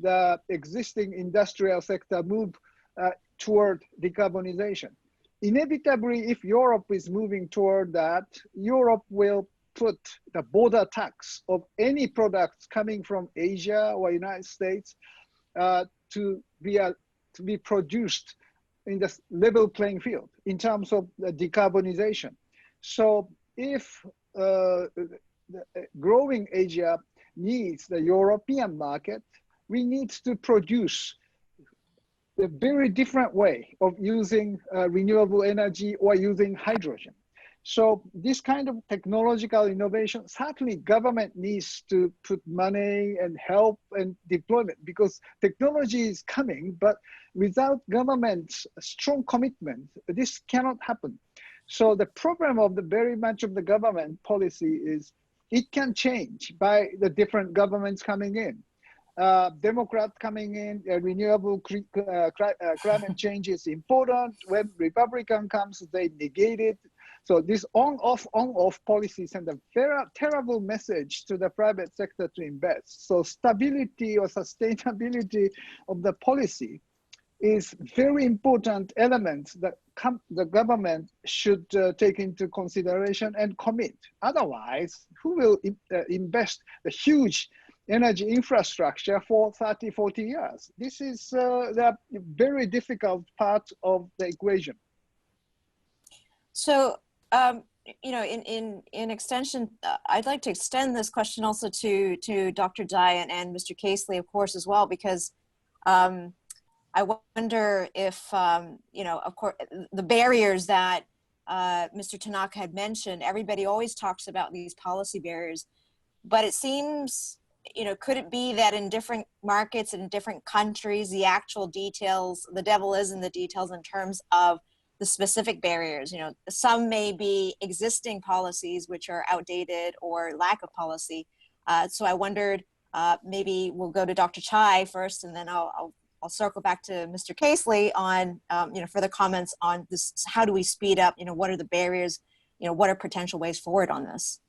the existing industrial sector move toward decarbonization. Inevitably, if Europe is moving toward that, Europe will put the border tax of any products coming from Asia or United States to be produced in the level playing field in terms of the decarbonization. So if growing Asia needs the European market, we need to produce a very different way of using renewable energy or using hydrogen. So this kind of technological innovation, certainly government needs to put money and help and deployment, because technology is coming, but without government's strong commitment, this cannot happen. So the problem of the very much of the government policy is it can change by the different governments coming in. Democrat coming in, renewable climate change is important. When Republican comes, they negate it. So this on-off policy send a very terrible message to the private sector to invest. So stability or sustainability of the policy is very important element that the government should take into consideration and commit. Otherwise, who will invest the huge energy infrastructure for 30, 40 years? This is the very difficult part of the equation. So, you know, in extension, I'd like to extend this question also to Dr. Dai and Mr. Casely, of course, as well, because I wonder if, you know, of course, the barriers that Mr. Tanaka had mentioned, everybody always talks about these policy barriers, but it seems, you know, could it be that in different markets and different countries, the actual details, the devil is in the details in terms of the specific barriers? You know, some may be existing policies which are outdated or lack of policy. So I wondered, maybe we'll go to Dr. Chai first, and then I'll circle back to Mr. Casely on, you know, further comments on this. How do we speed up? You know, what are the barriers? You know, what are potential ways forward on this?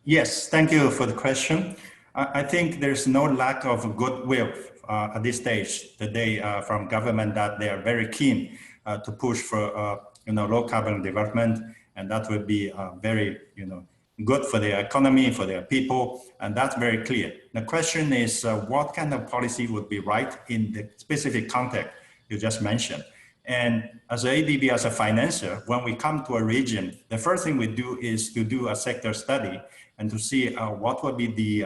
Yes, thank you for the question. I think there's no lack of goodwill at this stage today from government that they are very keen to push for you know, low carbon development, and that would be very, you know, good for their economy, for their people, and that's very clear. The question is what kind of policy would be right in the specific context you just mentioned. And as an ADB, as a financier, when we come to a region, the first thing we do is to do a sector study and to see what would be the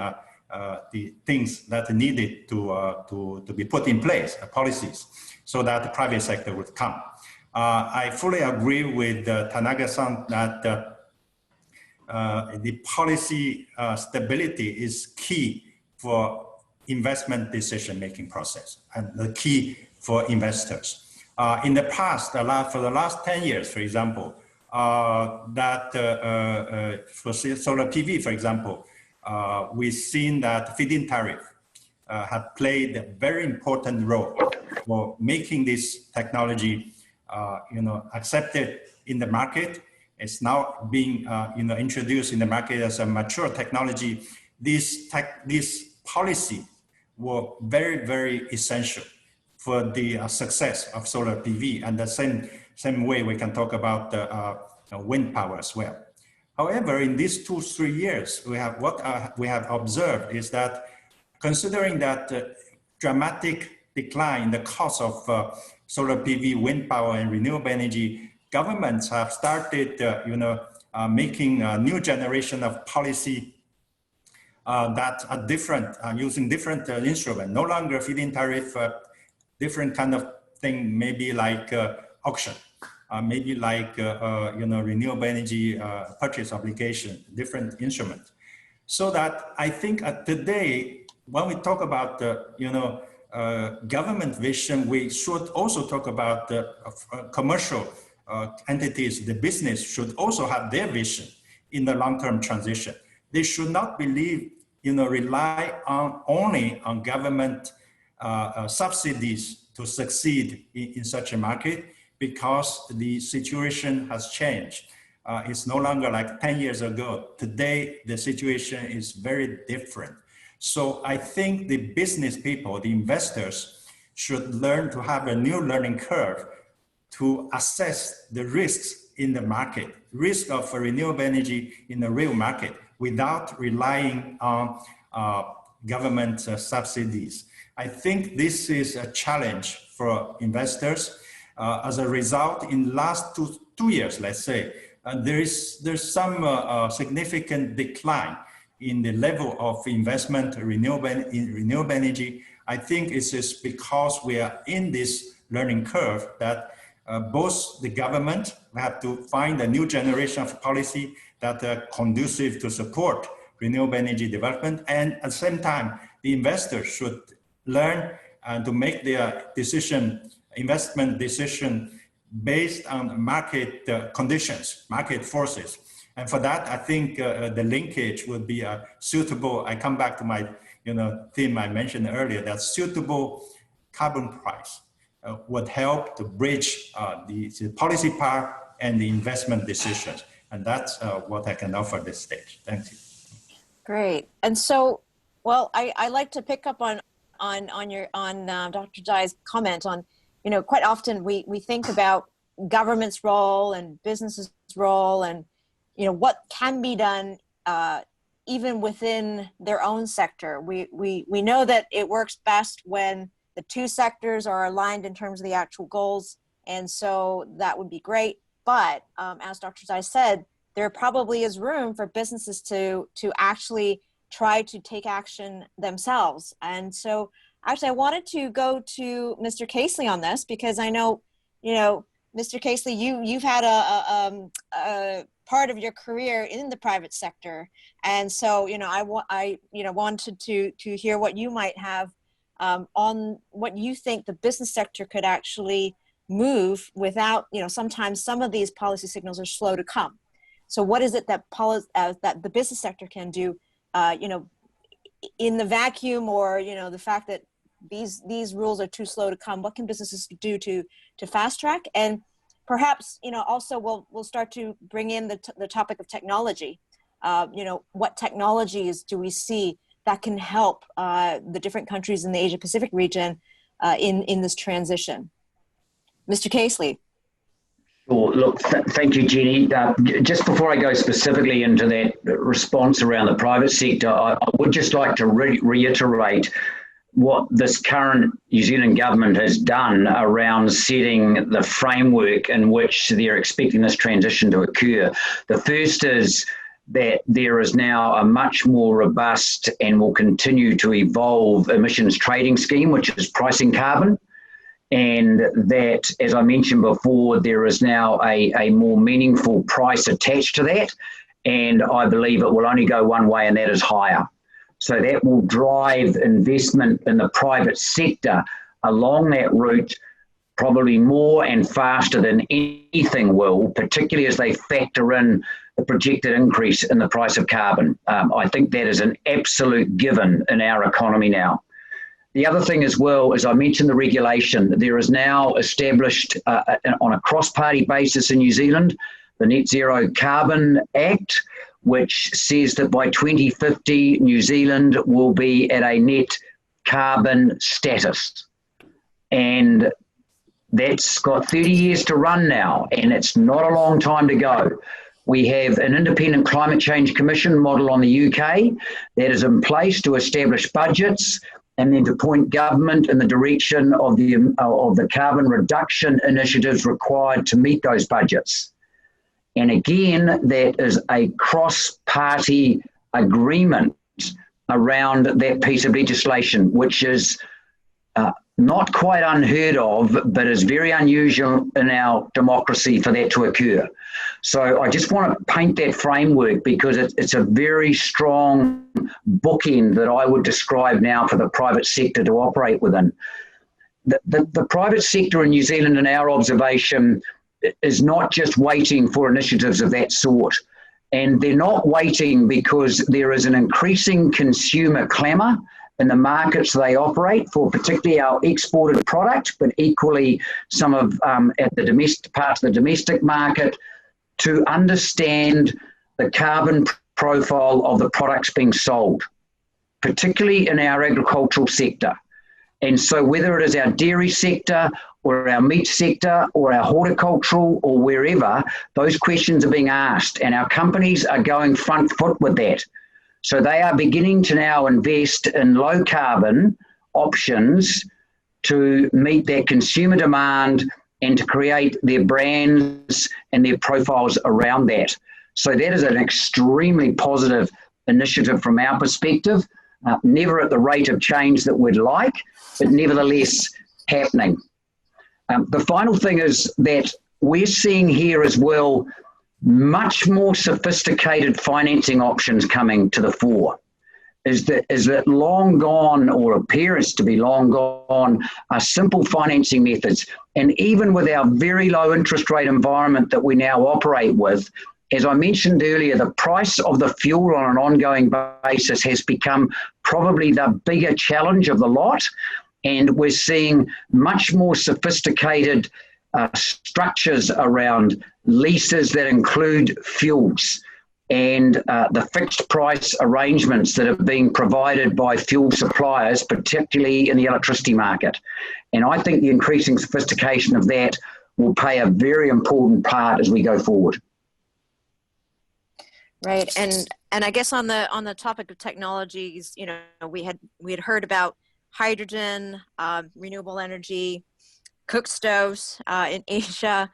things that are needed to be put in place, policies, so that the private sector would come. I fully agree with Tanaka-san that the policy stability is key for investment decision-making process and the key for investors. In the past, for the last 10 years, for example, for solar PV, for example, we've seen that feed-in tariff have played a very important role for making this technology, you know, accepted in the market. It's now being, you know, introduced in the market as a mature technology. This policy were very, very essential for the success of solar PV, and the same way we can talk about wind power as well. However, in these 2-3 years, what we have observed is that, considering that dramatic decline in the cost of solar PV, wind power, and renewable energy, governments have started, you know, making a new generation of policy that are different, using different instruments. No longer feed-in tariff, different kind of thing, maybe like auction, maybe like you know, renewable energy purchase obligation, different instruments. So that I think today, when we talk about you know, government vision, we should also talk about commercial entities. The business should also have their vision in the long-term transition. They should not believe, you know, rely only on government subsidies to succeed in such a market, because the situation has changed. It's no longer like 10 years ago. Today, the situation is very different. So I think the business people, the investors, should learn to have a new learning curve to assess the risks in the market, risk of renewable energy in the real market, without relying on government subsidies. I think this is a challenge for investors. As a result, in the last two years, let's say, there's some significant decline in the level of investment in renewable energy. I think it's just because we are in this learning curve that both the government have to find a new generation of policy that are conducive to support renewable energy development, and at the same time, the investors should learn to make their investment decision based on market conditions, market forces. And for that, I think the linkage would be a suitable, I come back to my theme I mentioned earlier, that suitable carbon price would help to bridge the policy part and the investment decisions. And that's what I can offer at this stage. Thank you. Great. And so, well, I like to pick up on Dr. Jai's comment on, quite often we think about government's role and businesses' role and, what can be done even within their own sector. We know that it works best when the two sectors are aligned in terms of the actual goals. And so that would be great. But as Dr. Jai said, there probably is room for businesses to actually try to take action themselves. And so actually I wanted to go to Mr. Casely on this, because I know, Mr. Casely, you've had a part of your career in the private sector. And so, I wanted to hear what you might have on what you think the business sector could actually move without, sometimes some of these policy signals are slow to come. So what is it that that the business sector can do, in the vacuum, or, the fact that these rules are too slow to come? What can businesses do to fast track? And perhaps, also we'll start to bring in the topic of technology. What technologies do we see that can help the different countries in the Asia Pacific region in this transition? Mr. Casely. Well, look, thank you, Jenny. Just before I go specifically into that response around the private sector, I would just like to reiterate what this current New Zealand government has done around setting the framework in which they're expecting this transition to occur. The first is that there is now a much more robust and will continue to evolve emissions trading scheme, which is pricing carbon. And that, as I mentioned before, there is now a more meaningful price attached to that. And I believe it will only go one way, and that is higher. So that will drive investment in the private sector along that route probably more and faster than anything will, particularly as they factor in the projected increase in the price of carbon. I think that is an absolute given in our economy now. The other thing as well, as I mentioned, the regulation. There is now established on a cross-party basis in New Zealand, the Net Zero Carbon Act, which says that by 2050, New Zealand will be at a net carbon status. And that's got 30 years to run now, and it's not a long time to go. We have an independent climate change commission model on the UK that is in place to establish budgets and then to point government in the direction of the carbon reduction initiatives required to meet those budgets. And again, that is a cross-party agreement around that piece of legislation, which is not quite unheard of, but is very unusual in our democracy for that to occur. So I just want to paint that framework because it's a very strong bookend that I would describe now for the private sector to operate within. The private sector in New Zealand, in our observation, is not just waiting for initiatives of that sort. And they're not waiting because there is an increasing consumer clamour in the markets they operate for, particularly our exported product, but equally some of at the domestic parts of the domestic market, to understand the carbon profile of the products being sold, particularly in our agricultural sector. And so whether it is our dairy sector or our meat sector or our horticultural or wherever, those questions are being asked, and our companies are going front foot with that. So they are beginning to now invest in low carbon options to meet that consumer demand and to create their brands and their profiles around that. So that is an extremely positive initiative from our perspective, never at the rate of change that we'd like, but nevertheless happening. The final thing is that we're seeing here as well much more sophisticated financing options coming to the fore. Is that long gone, or appears to be long gone, are simple financing methods. And even with our very low interest rate environment that we now operate with, as I mentioned earlier, the price of the fuel on an ongoing basis has become probably the bigger challenge of the lot. And we're seeing much more sophisticated structures around leases that include fuels, and the fixed price arrangements that are being provided by fuel suppliers, particularly in the electricity market. And I think the increasing sophistication of that will play a very important part as we go forward. Right, and I guess on the topic of technologies, you know, we had heard about hydrogen, renewable energy, cook stoves in Asia.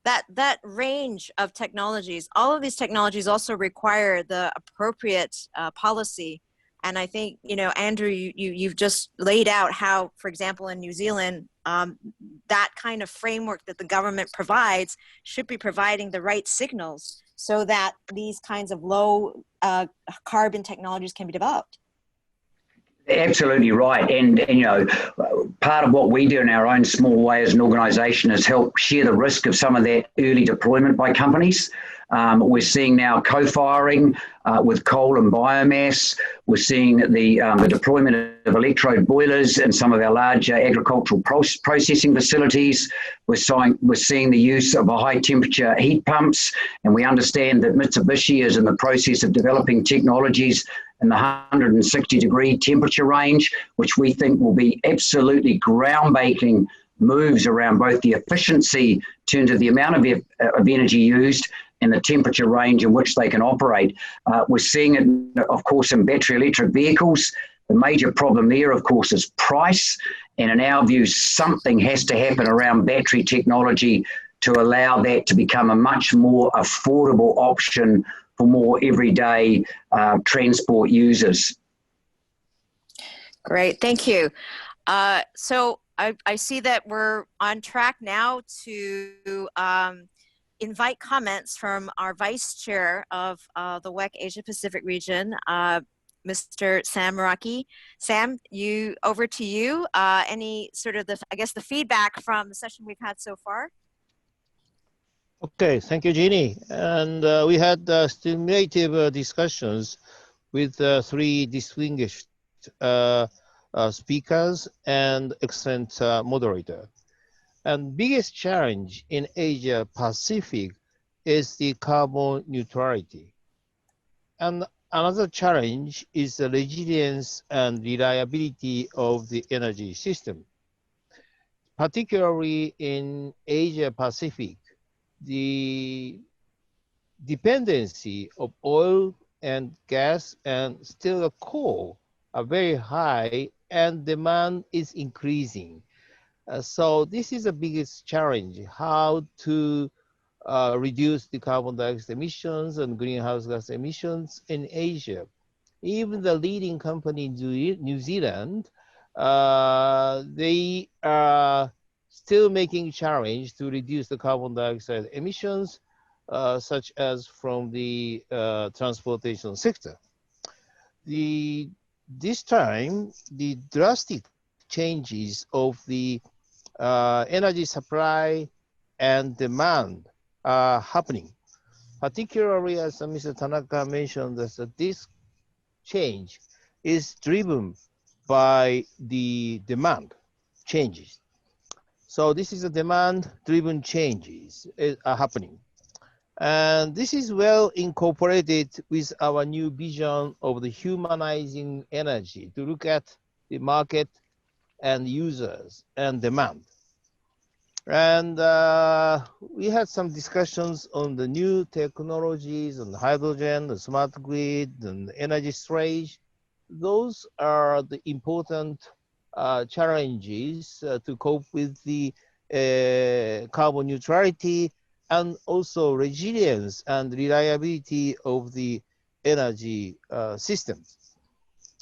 That range of technologies, all of these technologies also require the appropriate policy. And I think, you know, Andrew, you've just laid out how, for example, in New Zealand, that kind of framework that the government provides should be providing the right signals so that these kinds of low carbon technologies can be developed. Absolutely right. And you know, part of what we do in our own small way as an organisation is help share the risk of some of that early deployment by companies. We're seeing now co-firing with coal and biomass. We're seeing the deployment of electrode boilers in some of our larger agricultural processing facilities. We're seeing the use of high temperature heat pumps, and we understand that Mitsubishi is in the process of developing technologies in the 160-degree temperature range, which we think will be absolutely groundbreaking moves around both the efficiency in terms of the amount of energy used and the temperature range in which they can operate. We're seeing it, of course, in battery electric vehicles. The major problem there, of course, is price. And in our view, something has to happen around battery technology to allow that to become a much more affordable option for more everyday transport users. Great, thank you. So I see that we're on track now to invite comments from our Vice Chair of the WEC Asia Pacific region, Mr. Sam Maraki. Sam, over to you. Any sort of the feedback from the session we've had so far? Okay, thank you, Jeannie. And we had stimulative discussions with three distinguished speakers and excellent moderator. And biggest challenge in Asia Pacific is the carbon neutrality. And another challenge is the resilience and reliability of the energy system. Particularly in Asia Pacific, the dependency of oil and gas and still coal are very high, and demand is increasing. So this is the biggest challenge, how to reduce the carbon dioxide emissions and greenhouse gas emissions in Asia. Even the leading company in New Zealand, they are still making challenge to reduce the carbon dioxide emissions, such as from the transportation sector. This time, the drastic changes of the energy supply and demand are happening. Particularly, as Mr. Tanaka mentioned, that this change is driven by the demand changes. So this is a demand-driven changes are happening. And this is well incorporated with our new vision of the humanizing energy to look at the market and users and demand. And we had some discussions on the new technologies on hydrogen, the smart grid, and energy storage. Those are the important challenges to cope with the carbon neutrality and also resilience and reliability of the energy systems.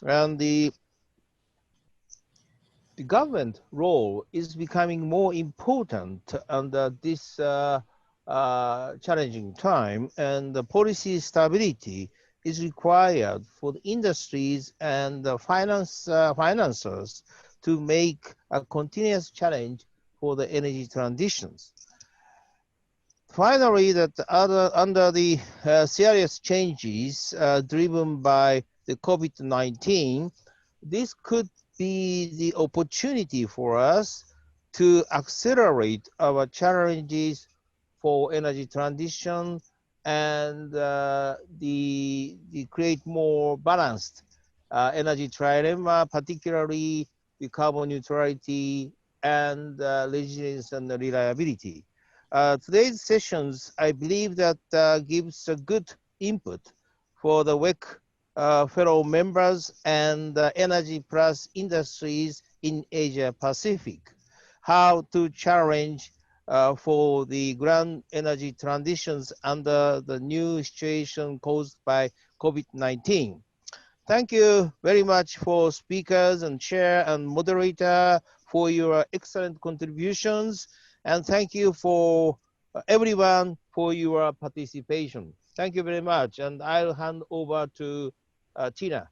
And the government role is becoming more important under this challenging time, and the policy stability is required for the industries and the financiers to make a continuous challenge for the energy transitions. Finally, under the serious changes driven by the COVID-19, this could be the opportunity for us to accelerate our challenges for energy transition and the create more balanced energy trilemma, particularly the carbon neutrality and resilience and reliability. Today's sessions, I believe that gives a good input for the WEC fellow members and Energy Plus industries in Asia Pacific, how to challenge for the grand energy transitions under the new situation caused by COVID-19. Thank you very much for speakers and chair and moderator for your excellent contributions. And thank you for everyone for your participation. Thank you very much. And I'll hand over to Tina.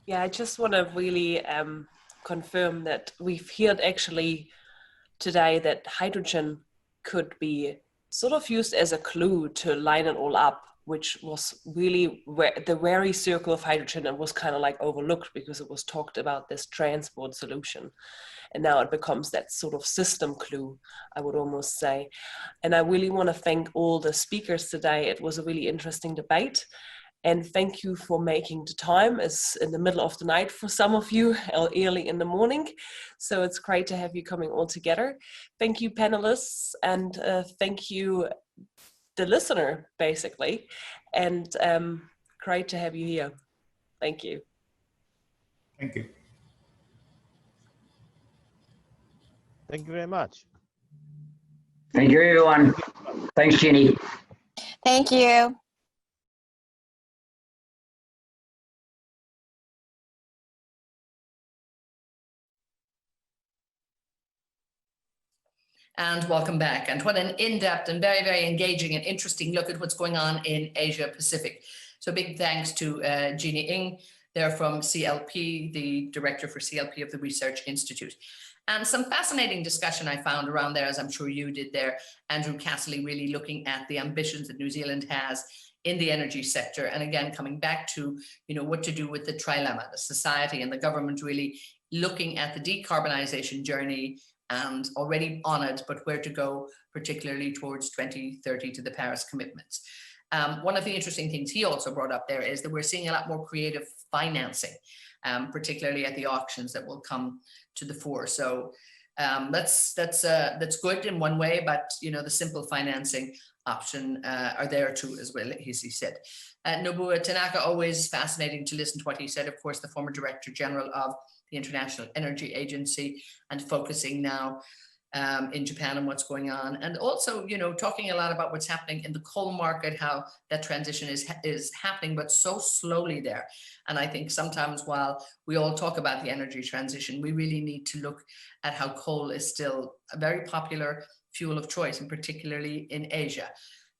Yeah, I just want to really confirm that we've heard actually today that hydrogen could be sort of used as a clue to line it all up, which was really where the very circle of hydrogen, and was kind of like overlooked because it was talked about this transport solution. And now it becomes that sort of system clue, I would almost say. And I really want to thank all the speakers today. It was a really interesting debate. And thank you for making the time. It's in the middle of the night for some of you, or early in the morning. So it's great to have you coming all together. Thank you, panelists, and thank you, the listener, basically. And great to have you here. Thank you. Thank you. Thank you very much. Thank you, everyone. Thanks, Jenny. Thank you. And welcome back. And what an in-depth and very, very engaging and interesting look at what's going on in Asia Pacific. So big thanks to Jeannie Ng, they're from CLP, the director for CLP of the Research Institute. And some fascinating discussion I found around there, as I'm sure you did there, Andrew Casserly, really looking at the ambitions that New Zealand has in the energy sector. And again, coming back to, what to do with the trilemma, the society and the government really looking at the decarbonisation journey and already on it, but where to go, particularly towards 2030 to the Paris commitments. One of the interesting things he also brought up there is that we're seeing a lot more creative financing, particularly at the auctions that will come to the fore. So that's good in one way, but the simple financing option are there too as well, as he said. Nobuo Tanaka, always fascinating to listen to what he said, of course, the former Director General of the International Energy Agency, and focusing now in Japan and what's going on. And also, talking a lot about what's happening in the coal market, how that transition is happening, but so slowly there. And I think sometimes while we all talk about the energy transition, we really need to look at how coal is still a very popular fuel of choice, and particularly in Asia.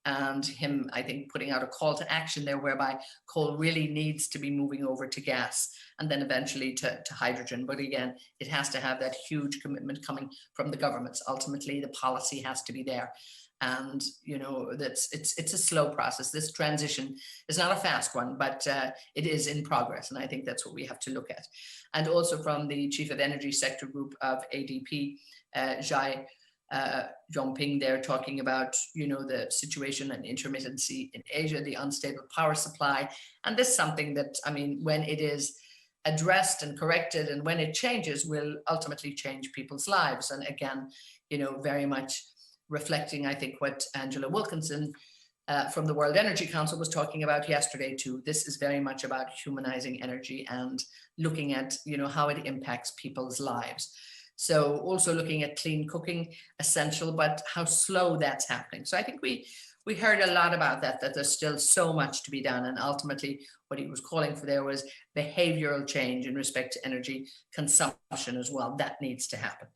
And him, I think, putting out a call to action there whereby coal really needs to be moving over to gas and then eventually to hydrogen. But again, it has to have that huge commitment coming from the governments. Ultimately, the policy has to be there. And, it's a slow process. This transition is not a fast one, but it is in progress. And I think that's what we have to look at. And also from the Chief of Energy Sector Group of ADP, Zhai Zhongping there, talking about the situation and intermittency in Asia, the unstable power supply, and this is something that, when it is addressed and corrected and when it changes, will ultimately change people's lives. And again, very much reflecting, I think, what Angela Wilkinson from the World Energy Council was talking about yesterday too. This is very much about humanizing energy and looking at how it impacts people's lives. So also looking at clean cooking, essential, but how slow that's happening. So I think we heard a lot about that there's still so much to be done. And ultimately what he was calling for there was behavioral change in respect to energy consumption as well. That needs to happen.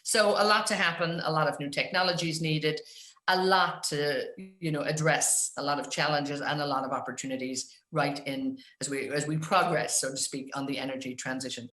So a lot to happen, a lot of new technologies needed, a lot to, address, a lot of challenges and a lot of opportunities right in as we progress, so to speak, on the energy transition.